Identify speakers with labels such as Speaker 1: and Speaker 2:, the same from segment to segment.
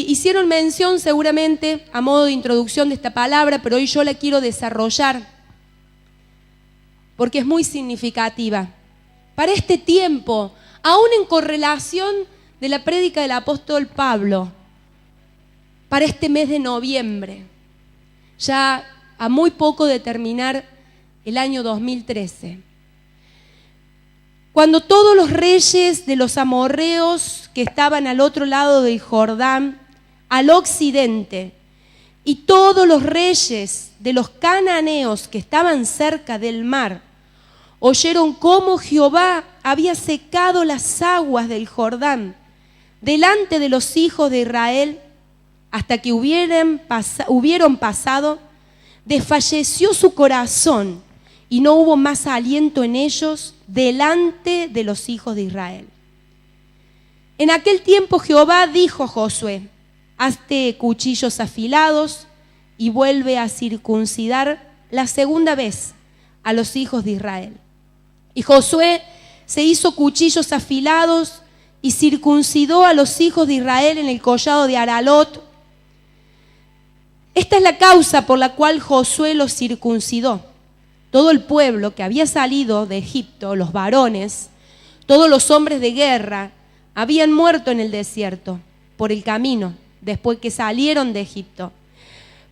Speaker 1: hicieron mención seguramente a modo de introducción de esta palabra, pero hoy yo la quiero desarrollar porque es muy significativa. Para este tiempo, aún en correlación de la prédica del apóstol Pablo, para este mes de noviembre, ya a muy poco de terminar el año 2013, cuando todos los reyes de los amorreos que estaban al otro lado del Jordán, al occidente, y todos los reyes de los cananeos que estaban cerca del mar, oyeron cómo Jehová había secado las aguas del Jordán delante de los hijos de Israel, hasta que hubieron pasado, desfalleció su corazón y no hubo más aliento en ellos delante de los hijos de Israel. En aquel tiempo Jehová dijo a Josué: hazte cuchillos afilados y vuelve a circuncidar la segunda vez a los hijos de Israel. Y Josué se hizo cuchillos afilados y circuncidó a los hijos de Israel en el collado de Aralot. Esta es la causa por la cual Josué los circuncidó. Todo el pueblo que había salido de Egipto, los varones, todos los hombres de guerra, habían muerto en el desierto por el camino, después que salieron de Egipto.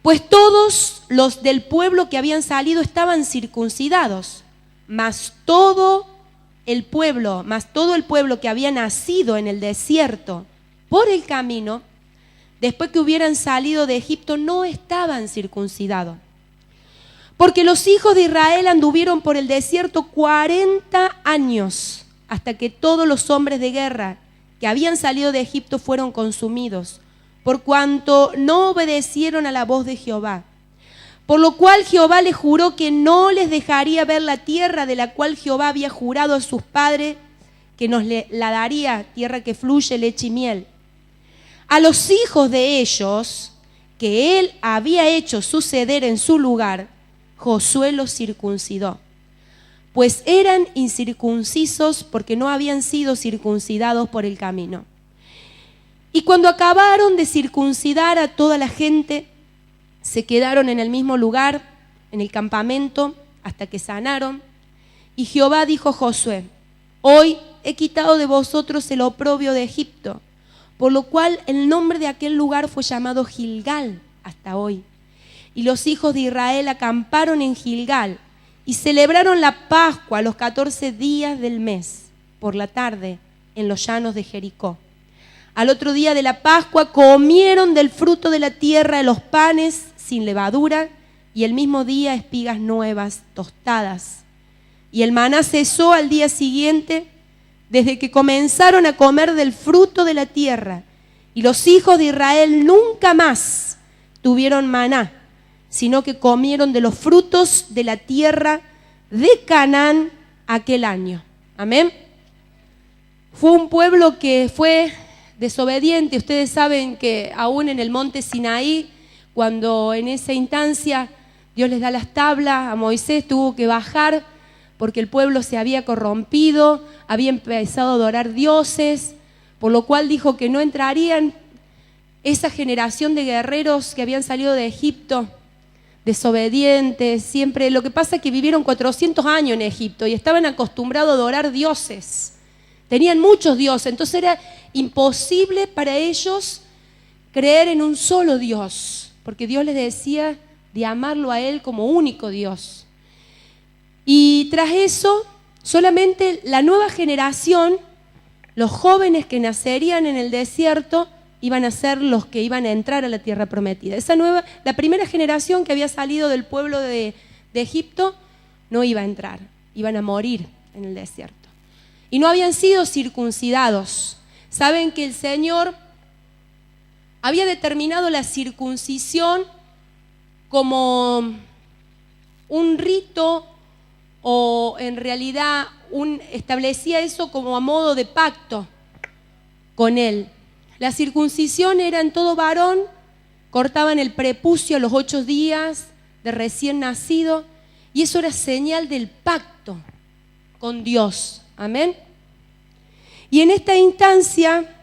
Speaker 1: Pues todos los del pueblo que habían salido estaban circuncidados, mas todo el pueblo que había nacido en el desierto por el camino, después que hubieran salido de Egipto, no estaban circuncidados. Porque los hijos de Israel anduvieron por el desierto 40 años, hasta que todos los hombres de guerra que habían salido de Egipto fueron consumidos, por cuanto no obedecieron a la voz de Jehová. Por lo cual Jehová les juró que no les dejaría ver la tierra de la cual Jehová había jurado a sus padres, que nos la daría, tierra que fluye leche y miel. A los hijos de ellos, que él había hecho suceder en su lugar, Josué los circuncidó, pues eran incircuncisos porque no habían sido circuncidados por el camino. Y cuando acabaron de circuncidar a toda la gente, se quedaron en el mismo lugar, en el campamento, hasta que sanaron. Y Jehová dijo a Josué: hoy he quitado de vosotros el oprobio de Egipto, por lo cual el nombre de aquel lugar fue llamado Gilgal hasta hoy. Y los hijos de Israel acamparon en Gilgal y celebraron la Pascua los 14 días del mes, por la tarde, en los llanos de Jericó. Al otro día de la Pascua comieron del fruto de la tierra de los panes sin levadura, y el mismo día espigas nuevas tostadas. Y el maná cesó al día siguiente, desde que comenzaron a comer del fruto de la tierra. Y los hijos de Israel nunca más tuvieron maná, sino que comieron de los frutos de la tierra de Canaán aquel año. Amén. Fue un pueblo que fue desobediente. Ustedes saben que aún en el monte Sinaí, cuando en esa instancia Dios les da las tablas, a Moisés tuvo que bajar porque el pueblo se había corrompido, había empezado a adorar dioses, por lo cual dijo que no entrarían esa generación de guerreros que habían salido de Egipto, desobedientes, siempre. Lo que pasa es que vivieron 400 años en Egipto y estaban acostumbrados a adorar dioses. Tenían muchos dioses, entonces era imposible para ellos creer en un solo Dios, porque Dios les decía de amarlo a Él como único Dios. Y tras eso, solamente la nueva generación, los jóvenes que nacerían en el desierto, iban a ser los que iban a entrar a la tierra prometida. La primera generación que había salido del pueblo de Egipto no iba a entrar, iban a morir en el desierto. Y no habían sido circuncidados. Saben que el Señor había determinado la circuncisión como un rito, o en realidad establecía eso como a modo de pacto con Él. La circuncisión era en todo varón, cortaban el prepucio a los 8 días de recién nacido, y eso era señal del pacto con Dios. Amén. Y en esta instancia,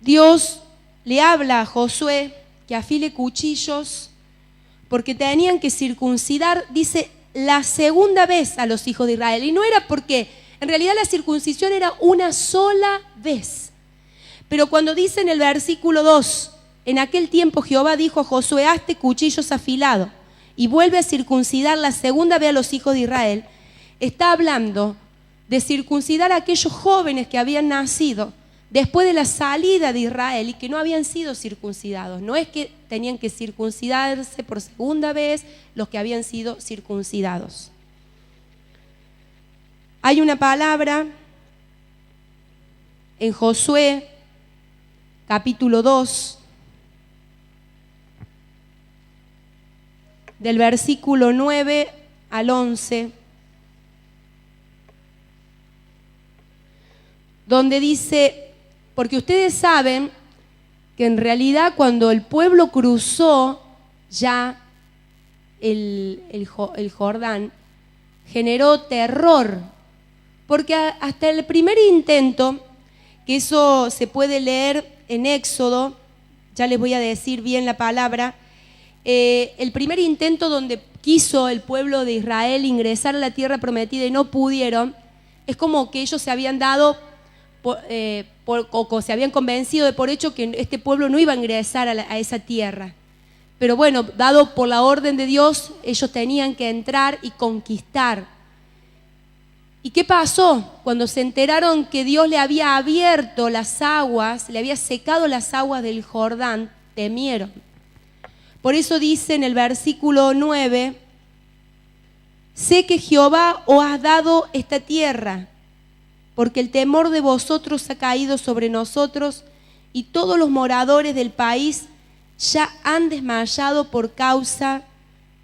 Speaker 1: Dios le habla a Josué que afile cuchillos porque tenían que circuncidar, dice, la segunda vez a los hijos de Israel. Y no era porque, en realidad la circuncisión era una sola vez. Pero cuando dice en el versículo 2, en aquel tiempo Jehová dijo a Josué, hazte cuchillos afilados y vuelve a circuncidar la segunda vez a los hijos de Israel, está hablando de circuncidar a aquellos jóvenes que habían nacido después de la salida de Israel y que no habían sido circuncidados. No es que tenían que circuncidarse por segunda vez los que habían sido circuncidados. Hay una palabra en Josué, capítulo 2, del versículo 9 al 11, donde dice, porque ustedes saben que en realidad cuando el pueblo cruzó ya el Jordán, generó terror, porque hasta el primer intento, que eso se puede leer en Éxodo, ya les voy a decir bien la palabra, el primer intento donde quiso el pueblo de Israel ingresar a la tierra prometida y no pudieron, es como que ellos se habían dado o se habían convencido de por hecho que este pueblo no iba a ingresar a esa tierra. Pero bueno, dado por la orden de Dios, ellos tenían que entrar y conquistar. ¿Y qué pasó? Cuando se enteraron que Dios le había abierto las aguas, le había secado las aguas del Jordán, temieron. Por eso dice en el versículo 9, sé que Jehová os ha dado esta tierra, porque el temor de vosotros ha caído sobre nosotros y todos los moradores del país ya han desmayado por causa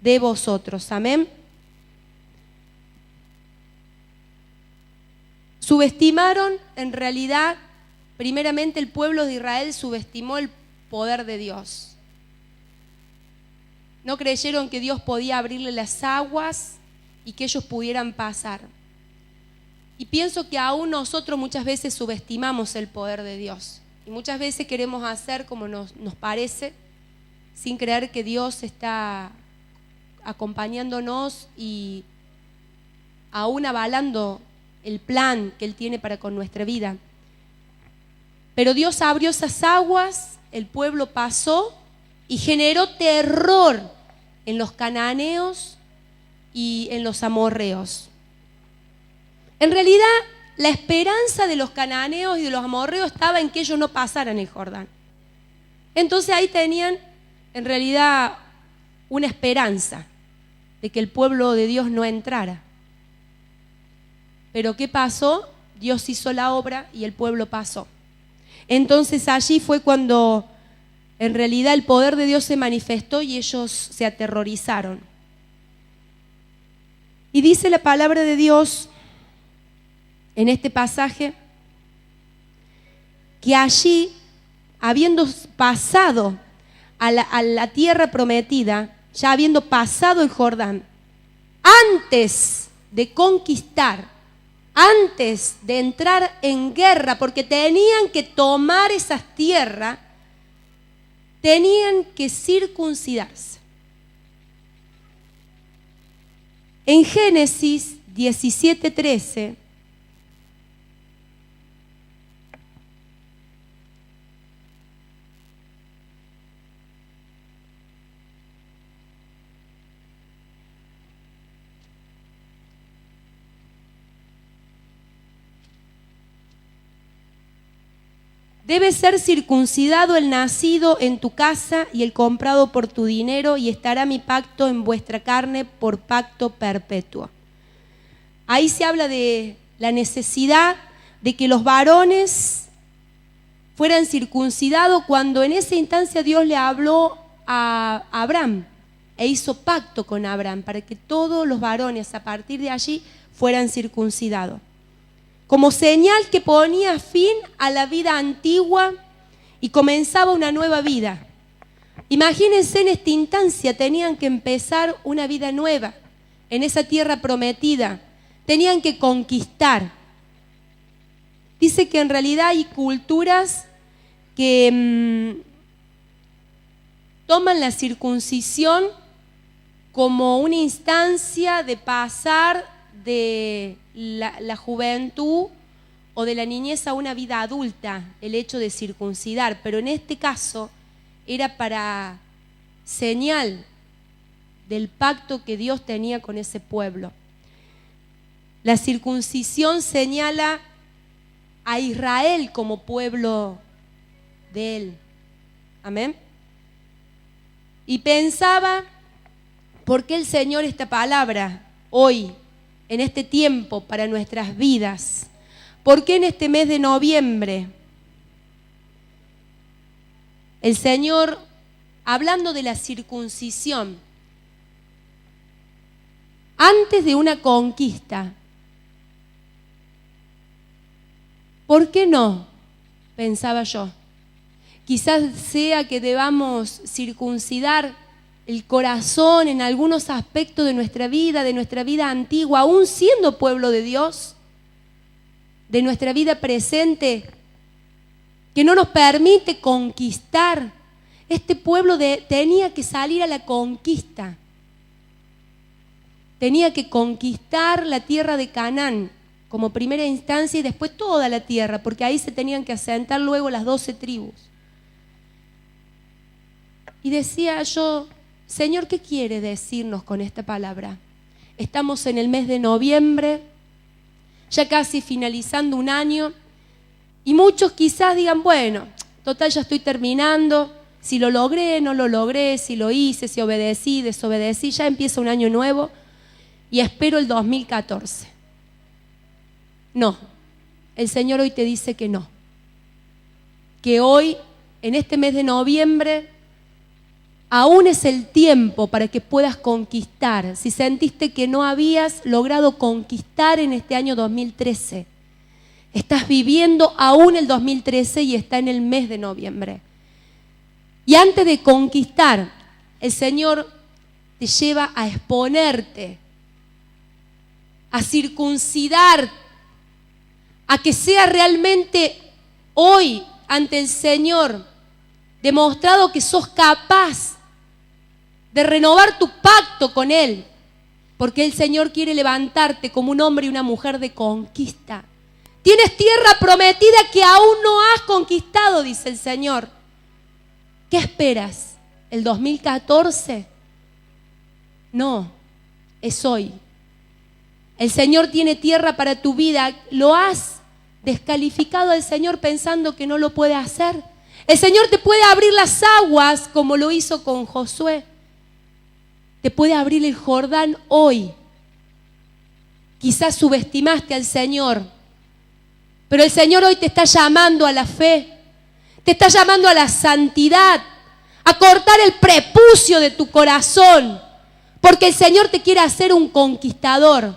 Speaker 1: de vosotros. Amén. Subestimaron, en realidad, primeramente el pueblo de Israel subestimó el poder de Dios. No creyeron que Dios podía abrirle las aguas y que ellos pudieran pasar. Y pienso que aún nosotros muchas veces subestimamos el poder de Dios. Y muchas veces queremos hacer como nos parece, sin creer que Dios está acompañándonos y aún avalando el plan que Él tiene para con nuestra vida. Pero Dios abrió esas aguas, el pueblo pasó y generó terror en los cananeos y en los amorreos. En realidad, la esperanza de los cananeos y de los amorreos estaba en que ellos no pasaran el Jordán. Entonces ahí tenían, en realidad, una esperanza de que el pueblo de Dios no entrara. Pero ¿qué pasó? Dios hizo la obra y el pueblo pasó. Entonces allí fue cuando en realidad el poder de Dios se manifestó y ellos se aterrorizaron. Y dice la palabra de Dios en este pasaje que allí, habiendo pasado a la tierra prometida, ya habiendo pasado el Jordán, antes de conquistar, antes de entrar en guerra, porque tenían que tomar esas tierras, tenían que circuncidarse. En Génesis 17:13, debe ser circuncidado el nacido en tu casa y el comprado por tu dinero, y estará mi pacto en vuestra carne por pacto perpetuo. Ahí se habla de la necesidad de que los varones fueran circuncidados cuando en esa instancia Dios le habló a Abraham e hizo pacto con Abraham para que todos los varones a partir de allí fueran circuncidados. Como señal que ponía fin a la vida antigua y comenzaba una nueva vida. Imagínense, en esta instancia tenían que empezar una vida nueva en esa tierra prometida. Tenían que conquistar. Dice que en realidad hay culturas que toman la circuncisión como una instancia de pasar de la juventud o de la niñez a una vida adulta, el hecho de circuncidar, pero en este caso era para señal del pacto que Dios tenía con ese pueblo. La circuncisión señala a Israel como pueblo de Él. Amén. Y pensaba, ¿por qué el Señor esta palabra hoy, en este tiempo para nuestras vidas? ¿Por qué en este mes de noviembre el Señor, hablando de la circuncisión, antes de una conquista, ¿por qué no? Pensaba yo. Quizás sea que debamos circuncidar el corazón en algunos aspectos de nuestra vida antigua, aún siendo pueblo de Dios, de nuestra vida presente, que no nos permite conquistar. Este pueblo tenía que salir a la conquista. Tenía que conquistar la tierra de Canaán como primera instancia y después toda la tierra, porque ahí se tenían que asentar luego las 12 tribus. Y decía yo, Señor, ¿qué quiere decirnos con esta palabra? Estamos en el mes de noviembre, ya casi finalizando un año, y muchos quizás digan, bueno, total ya estoy terminando, si lo logré, no lo logré, si lo hice, si obedecí, desobedecí, ya empieza un año nuevo y espero el 2014. No, el Señor hoy te dice que no, que hoy, en este mes de noviembre, aún es el tiempo para que puedas conquistar. Si sentiste que no habías logrado conquistar en este año 2013, estás viviendo aún el 2013 y está en el mes de noviembre. Y antes de conquistar, el Señor te lleva a exponerte, a circuncidar, a que sea realmente hoy ante el Señor demostrado que sos capaz de renovar tu pacto con Él, porque el Señor quiere levantarte como un hombre y una mujer de conquista. Tienes tierra prometida que aún no has conquistado, dice el Señor. ¿Qué esperas? ¿El 2014? No, es hoy. El Señor tiene tierra para tu vida. ¿Lo has descalificado al Señor pensando que no lo puede hacer? El Señor te puede abrir las aguas como lo hizo con Josué. Te puede abrir el Jordán hoy. Quizás subestimaste al Señor, pero el Señor hoy te está llamando a la fe, te está llamando a la santidad, a cortar el prepucio de tu corazón, porque el Señor te quiere hacer un conquistador.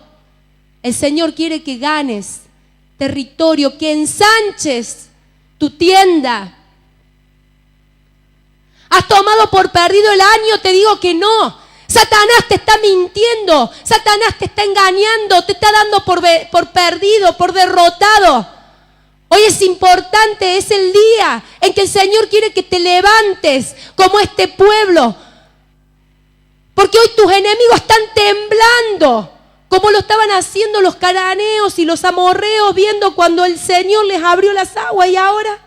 Speaker 1: El Señor quiere que ganes territorio, que ensanches tu tienda. ¿Has tomado por perdido el año? Te digo que no. Satanás te está mintiendo, Satanás te está engañando, te está dando por perdido, por derrotado. Hoy es importante, es el día en que el Señor quiere que te levantes como este pueblo. Porque hoy tus enemigos están temblando, como lo estaban haciendo los cananeos y los amorreos, viendo cuando el Señor les abrió las aguas, y ahora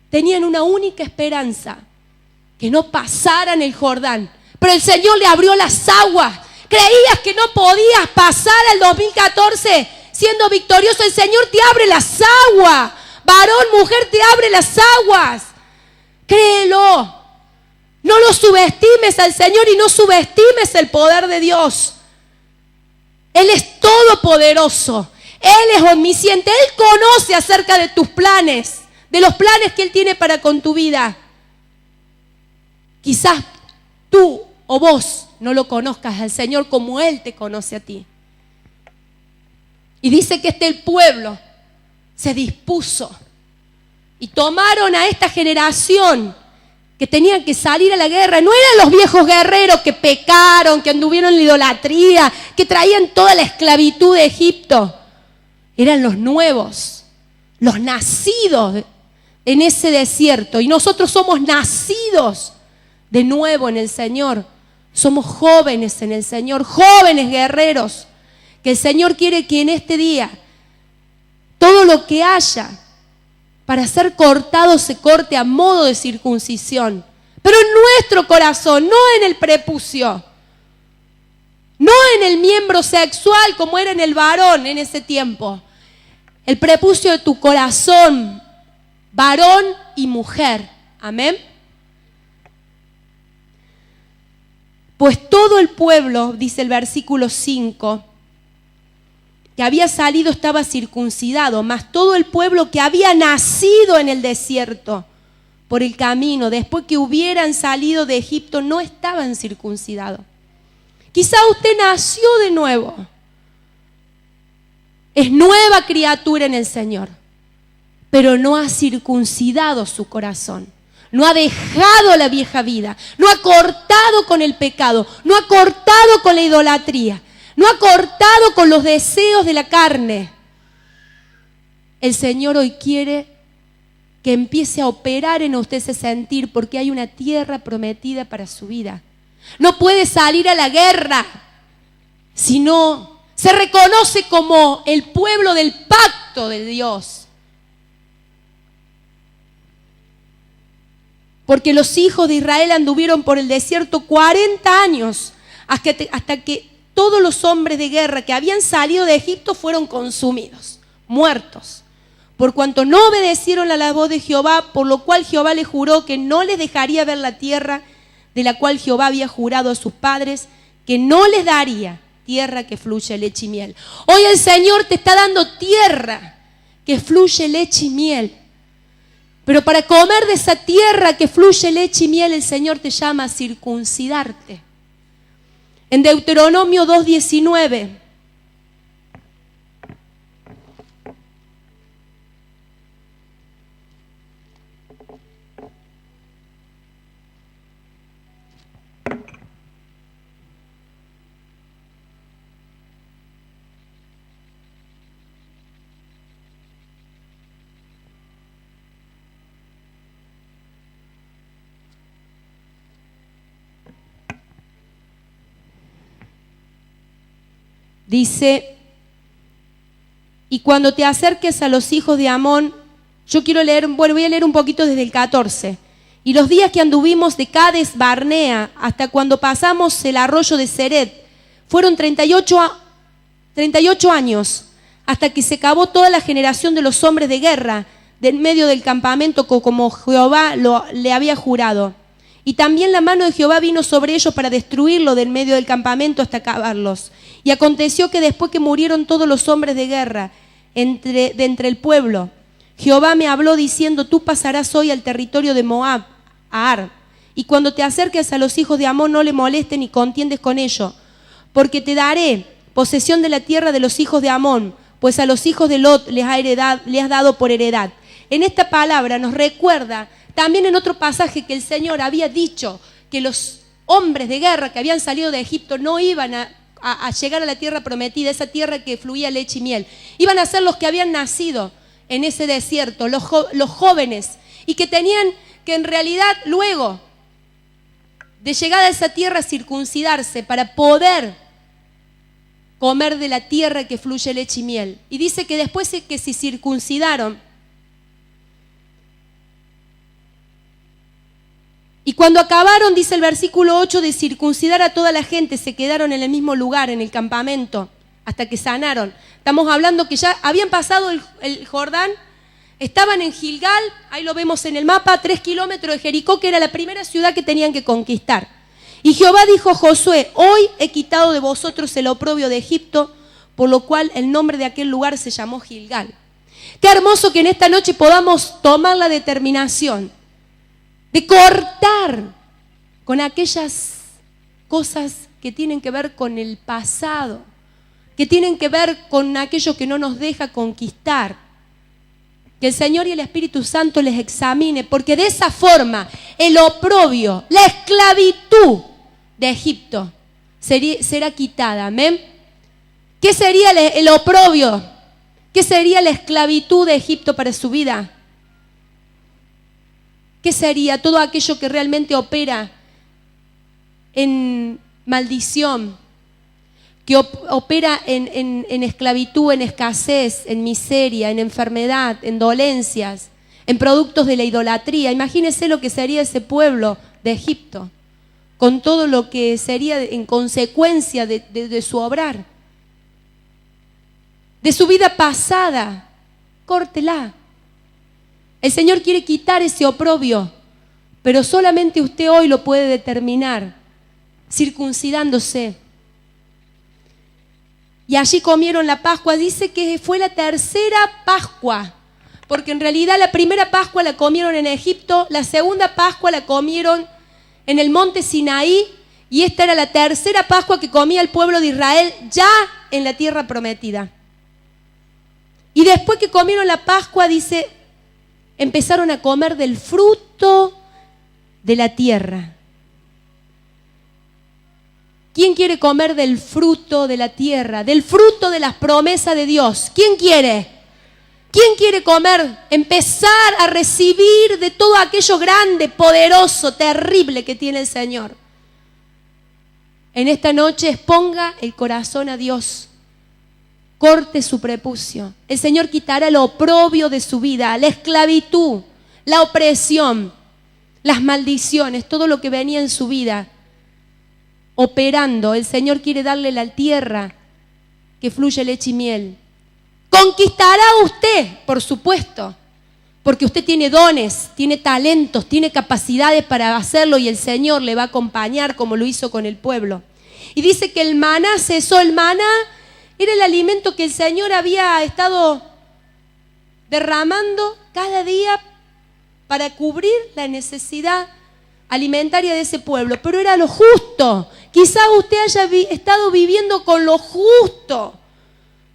Speaker 1: tenían una única esperanza, que no pasaran el Jordán. Pero el Señor le abrió las aguas. Creías que no podías pasar al 2014 siendo victorioso. El Señor te abre las aguas. Varón, mujer, te abre las aguas. Créelo. No lo subestimes al Señor y no subestimes el poder de Dios. Él es todopoderoso. Él es omnisciente. Él conoce acerca de tus planes, de los planes que Él tiene para con tu vida. Quizás tú o vos no lo conozcas al Señor como Él te conoce a ti. Y dice que el pueblo se dispuso y tomaron a esta generación que tenían que salir a la guerra. No eran los viejos guerreros que pecaron, que anduvieron en la idolatría, que traían toda la esclavitud de Egipto. Eran los nuevos, los nacidos en ese desierto. Y nosotros somos nacidos de nuevo en el Señor. Somos jóvenes en el Señor, jóvenes guerreros, que el Señor quiere que en este día todo lo que haya para ser cortado se corte a modo de circuncisión, pero en nuestro corazón, no en el prepucio, no en el miembro sexual como era en el varón en ese tiempo. El prepucio de tu corazón, varón y mujer. Amén. Pues todo el pueblo, dice el versículo 5, que había salido estaba circuncidado, mas todo el pueblo que había nacido en el desierto por el camino, después que hubieran salido de Egipto, no estaban circuncidados. Quizá usted nació de nuevo, es nueva criatura en el Señor, pero no ha circuncidado su corazón. No ha dejado la vieja vida, no ha cortado con el pecado, no ha cortado con la idolatría, no ha cortado con los deseos de la carne. El Señor hoy quiere que empiece a operar en usted ese sentir, porque hay una tierra prometida para su vida. No puede salir a la guerra si no se reconoce como el pueblo del pacto de Dios. Porque los hijos de Israel anduvieron por el desierto 40 años hasta que todos los hombres de guerra que habían salido de Egipto fueron consumidos, muertos. Por cuanto no obedecieron a la voz de Jehová, por lo cual Jehová les juró que no les dejaría ver la tierra de la cual Jehová había jurado a sus padres, que no les daría tierra que fluye leche y miel. Hoy el Señor te está dando tierra que fluye leche y miel. Pero para comer de esa tierra que fluye leche y miel, el Señor te llama a circuncidarte. En Deuteronomio 2:19. Dice, y cuando te acerques a los hijos de Amón, yo quiero leer, bueno, voy a leer un poquito desde el 14. Y los días que anduvimos de Cades Barnea hasta cuando pasamos el arroyo de Seret, fueron 38 años, hasta que se acabó toda la generación de los hombres de guerra, de en medio del campamento como Jehová le había jurado. Y también la mano de Jehová vino sobre ellos para destruirlo del medio del campamento hasta acabarlos. Y aconteció que después que murieron todos los hombres de guerra de entre el pueblo, Jehová me habló diciendo, tú pasarás hoy al territorio de Moab, a Ar. Y cuando te acerques a los hijos de Amón, no le molestes ni contiendes con ellos, porque te daré posesión de la tierra de los hijos de Amón, pues a los hijos de Lot les has dado por heredad. En esta palabra nos recuerda también en otro pasaje que el Señor había dicho que los hombres de guerra que habían salido de Egipto no iban a llegar a la tierra prometida, esa tierra que fluía leche y miel. Iban a ser los que habían nacido en ese desierto, los jóvenes, y que tenían que en realidad luego de llegar a esa tierra circuncidarse para poder comer de la tierra que fluye leche y miel. Y dice que después de que se circuncidaron, y cuando acabaron, dice el versículo 8, de circuncidar a toda la gente, se quedaron en el mismo lugar, en el campamento, hasta que sanaron. Estamos hablando que ya habían pasado el Jordán, estaban en Gilgal, ahí lo vemos en el mapa, 3 kilómetros de Jericó, que era la primera ciudad que tenían que conquistar. Y Jehová dijo a Josué, hoy he quitado de vosotros el oprobio de Egipto, por lo cual el nombre de aquel lugar se llamó Gilgal. Qué hermoso que en esta noche podamos tomar la determinación de cortar con aquellas cosas que tienen que ver con el pasado, que tienen que ver con aquello que no nos deja conquistar. Que el Señor y el Espíritu Santo les examine, porque de esa forma el oprobio, la esclavitud de Egipto será quitada. Amén. ¿Qué sería el oprobio? ¿Qué sería la esclavitud de Egipto para su vida? ¿Qué sería todo aquello que realmente opera en maldición, que opera en esclavitud, en escasez, en miseria, en enfermedad, en dolencias, en productos de la idolatría. Imagínense lo que sería ese pueblo de Egipto, con todo lo que sería en consecuencia de su obrar. De su vida pasada, córtela. El Señor quiere quitar ese oprobio, pero solamente usted hoy lo puede determinar, circuncidándose. Y allí comieron la Pascua. Dice que fue la tercera Pascua, porque en realidad la primera Pascua la comieron en Egipto, la segunda Pascua la comieron en el monte Sinaí, y esta era la tercera Pascua que comía el pueblo de Israel ya en la tierra prometida. Y después que comieron la Pascua, dice, empezaron a comer del fruto de la tierra. ¿Quién quiere comer del fruto de la tierra? Del fruto de las promesas de Dios. ¿Quién quiere? ¿Quién quiere comer? Empezar a recibir de todo aquello grande, poderoso, terrible que tiene el Señor. En esta noche exponga el corazón a Dios. Corte su prepucio. El Señor quitará el oprobio de su vida, la esclavitud, la opresión, las maldiciones, todo lo que venía en su vida operando. El Señor quiere darle la tierra que fluye leche y miel. Conquistará usted, por supuesto, porque usted tiene dones, tiene talentos, tiene capacidades para hacerlo, y el Señor le va a acompañar como lo hizo con el pueblo. Y dice que el maná cesó. El maná era el alimento que el Señor había estado derramando cada día para cubrir la necesidad alimentaria de ese pueblo, pero era lo justo. Quizá usted haya estado viviendo con lo justo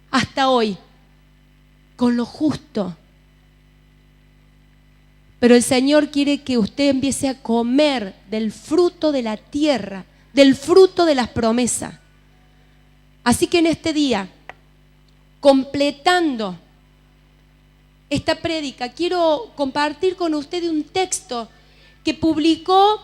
Speaker 1: hasta hoy, con lo justo. Pero el Señor quiere que usted empiece a comer del fruto de la tierra, del fruto de las promesas. Así que en este día, completando esta prédica, quiero compartir con ustedes un texto que publicó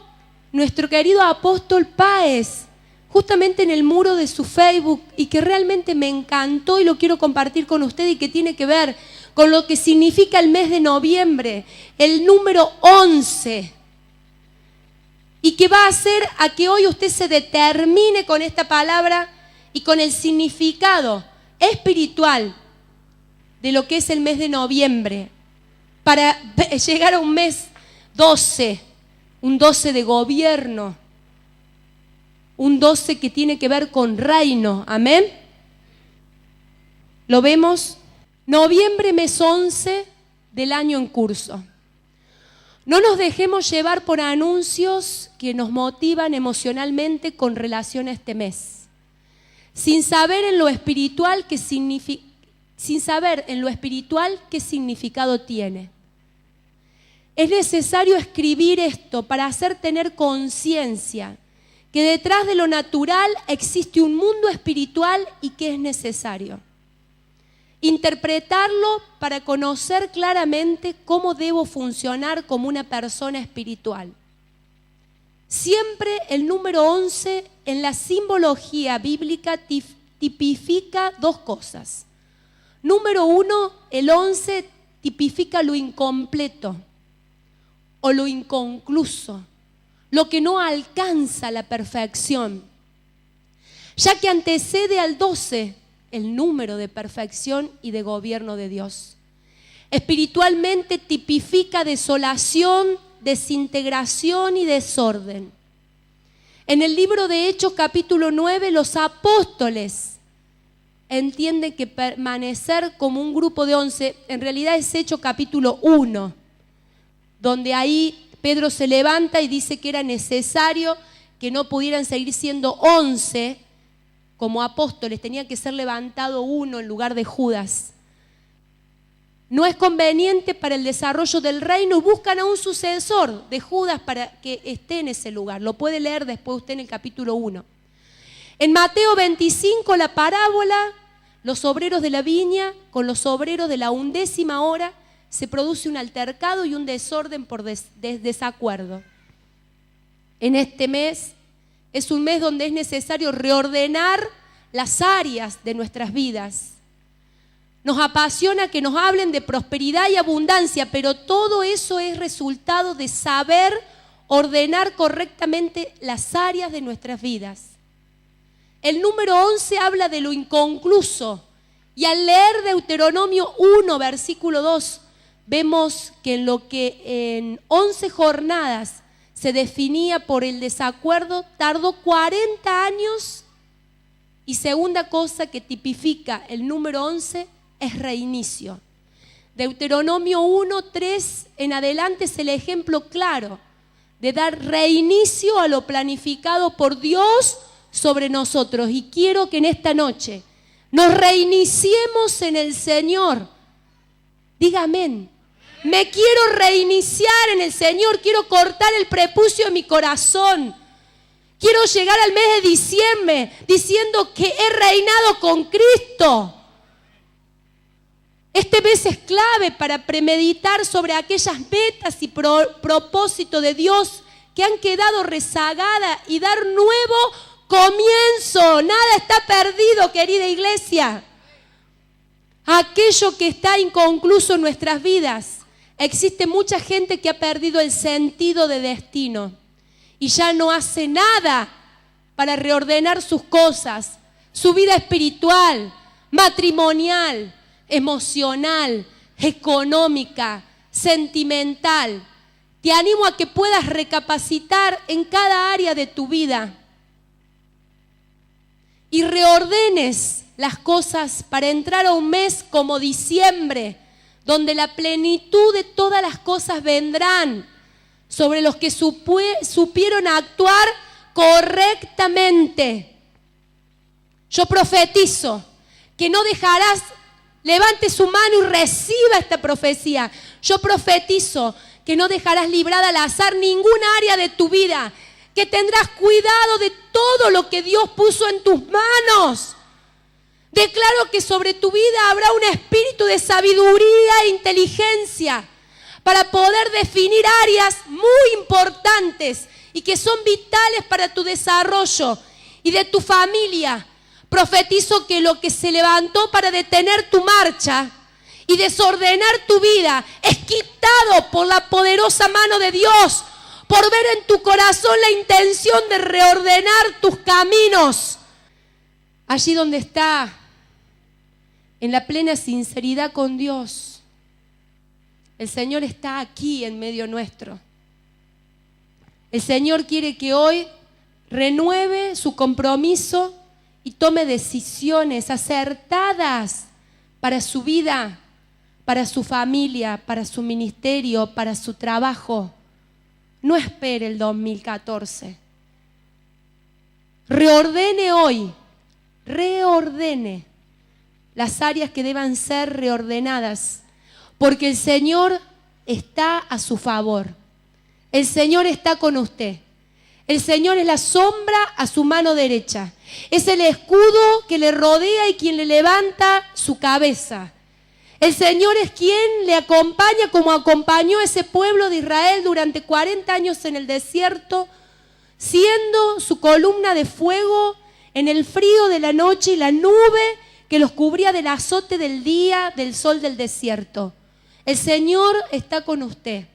Speaker 1: nuestro querido apóstol Páez, justamente en el muro de su Facebook, y que realmente me encantó y lo quiero compartir con ustedes, y que tiene que ver con lo que significa el mes de noviembre, el número 11, y que va a hacer a que hoy usted se determine con esta palabra y con el significado espiritual de lo que es el mes de noviembre, para llegar a un mes 12, un 12 de gobierno, un 12 que tiene que ver con reino. Amén. ¿Lo vemos? Noviembre, mes 11 del año en curso. No nos dejemos llevar por anuncios que nos motivan emocionalmente con relación a este mes, sin saber en lo espiritual qué significado tiene. Es necesario escribir esto para hacer tener conciencia que detrás de lo natural existe un mundo espiritual, y que es necesario interpretarlo para conocer claramente cómo debo funcionar como una persona espiritual. Siempre el número 11 en la simbología bíblica tipifica dos cosas. Número 1, el 11 tipifica lo incompleto o lo inconcluso, lo que no alcanza la perfección, ya que antecede al 12 el número de perfección y de gobierno de Dios. Espiritualmente tipifica desolación, desintegración y desorden. En el libro de Hechos capítulo 9, los apóstoles entienden que permanecer como un grupo de 11, en realidad es Hechos capítulo 1, donde ahí Pedro se levanta y dice que era necesario que no pudieran seguir siendo 11 como apóstoles, tenía que ser levantado uno en lugar de Judas. No es conveniente para el desarrollo del reino, y buscan a un sucesor de Judas para que esté en ese lugar. Lo puede leer después usted en el capítulo 1. En Mateo 25, la parábola, los obreros de la viña con los obreros de la 11ª hora, se produce un altercado y un desorden por desacuerdo. En este mes es un mes donde es necesario reordenar las áreas de nuestras vidas. Nos apasiona que nos hablen de prosperidad y abundancia, pero todo eso es resultado de saber ordenar correctamente las áreas de nuestras vidas. El número 11 habla de lo inconcluso, y al leer Deuteronomio 1, versículo 2, vemos que en lo que en 11 jornadas se definía por el desacuerdo, tardó 40 años, y segunda cosa que tipifica el número 11 es reinicio. Deuteronomio 1, 3 en adelante es el ejemplo claro de dar reinicio a lo planificado por Dios sobre nosotros. Y quiero que en esta noche nos reiniciemos en el Señor. Diga amén. Me quiero reiniciar en el Señor, quiero cortar el prepucio de mi corazón. Quiero llegar al mes de diciembre diciendo que he reinado con Cristo. Este mes es clave para premeditar sobre aquellas metas y propósitos de Dios que han quedado rezagadas y dar nuevo comienzo. Nada está perdido, querida iglesia. Aquello que está inconcluso en nuestras vidas. Existe mucha gente que ha perdido el sentido de destino y ya no hace nada para reordenar sus cosas, su vida espiritual, matrimonial, emocional, económica, sentimental. Te animo a que puedas recapacitar en cada área de tu vida y reordenes las cosas para entrar a un mes como diciembre, donde la plenitud de todas las cosas vendrán sobre los que supieron actuar correctamente. Yo profetizo que no dejarás. Levante su mano y reciba esta profecía. Yo profetizo que no dejarás librada al azar ninguna área de tu vida, que tendrás cuidado de todo lo que Dios puso en tus manos. Declaro que sobre tu vida habrá un espíritu de sabiduría e inteligencia para poder definir áreas muy importantes y que son vitales para tu desarrollo y de tu familia. Profetizo que lo que se levantó para detener tu marcha y desordenar tu vida es quitado por la poderosa mano de Dios, por ver en tu corazón la intención de reordenar tus caminos. Allí donde está, en la plena sinceridad con Dios, el Señor está aquí en medio nuestro. El Señor quiere que hoy renueve su compromiso y tome decisiones acertadas para su vida, para su familia, para su ministerio, para su trabajo. No espere el 2014. Reordene hoy, reordene las áreas que deban ser reordenadas, porque el Señor está a su favor. El Señor está con usted. El Señor es la sombra a su mano derecha. Es el escudo que le rodea y quien le levanta su cabeza. El Señor es quien le acompaña como acompañó a ese pueblo de Israel durante 40 años en el desierto, siendo su columna de fuego en el frío de la noche y la nube que los cubría del azote del día, del sol del desierto. El Señor está con usted.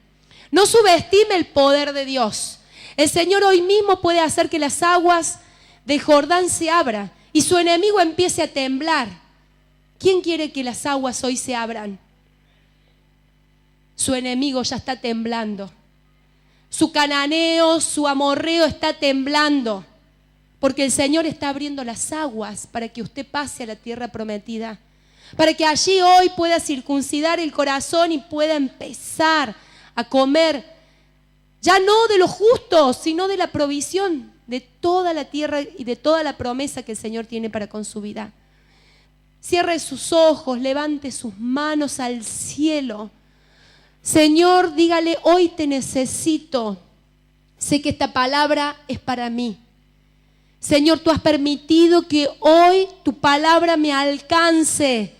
Speaker 1: No subestime el poder de Dios. El Señor hoy mismo puede hacer que las aguas de Jordán se abran y su enemigo empiece a temblar. ¿Quién quiere que las aguas hoy se abran? Su enemigo ya está temblando. Su cananeo, su amorreo está temblando. Porque el Señor está abriendo las aguas para que usted pase a la tierra prometida. Para que allí hoy pueda circuncidar el corazón y pueda empezar a comer, ya no de lo justo, sino de la provisión de toda la tierra y de toda la promesa que el Señor tiene para con su vida. Cierre sus ojos, levante sus manos al cielo. Señor, dígale, hoy te necesito. Sé que esta palabra es para mí. Señor, tú has permitido que hoy tu palabra me alcance.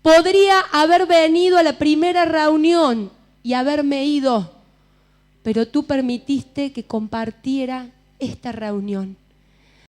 Speaker 1: Podría haber venido a la primera reunión y haberme ido, pero tú permitiste que compartiera esta reunión.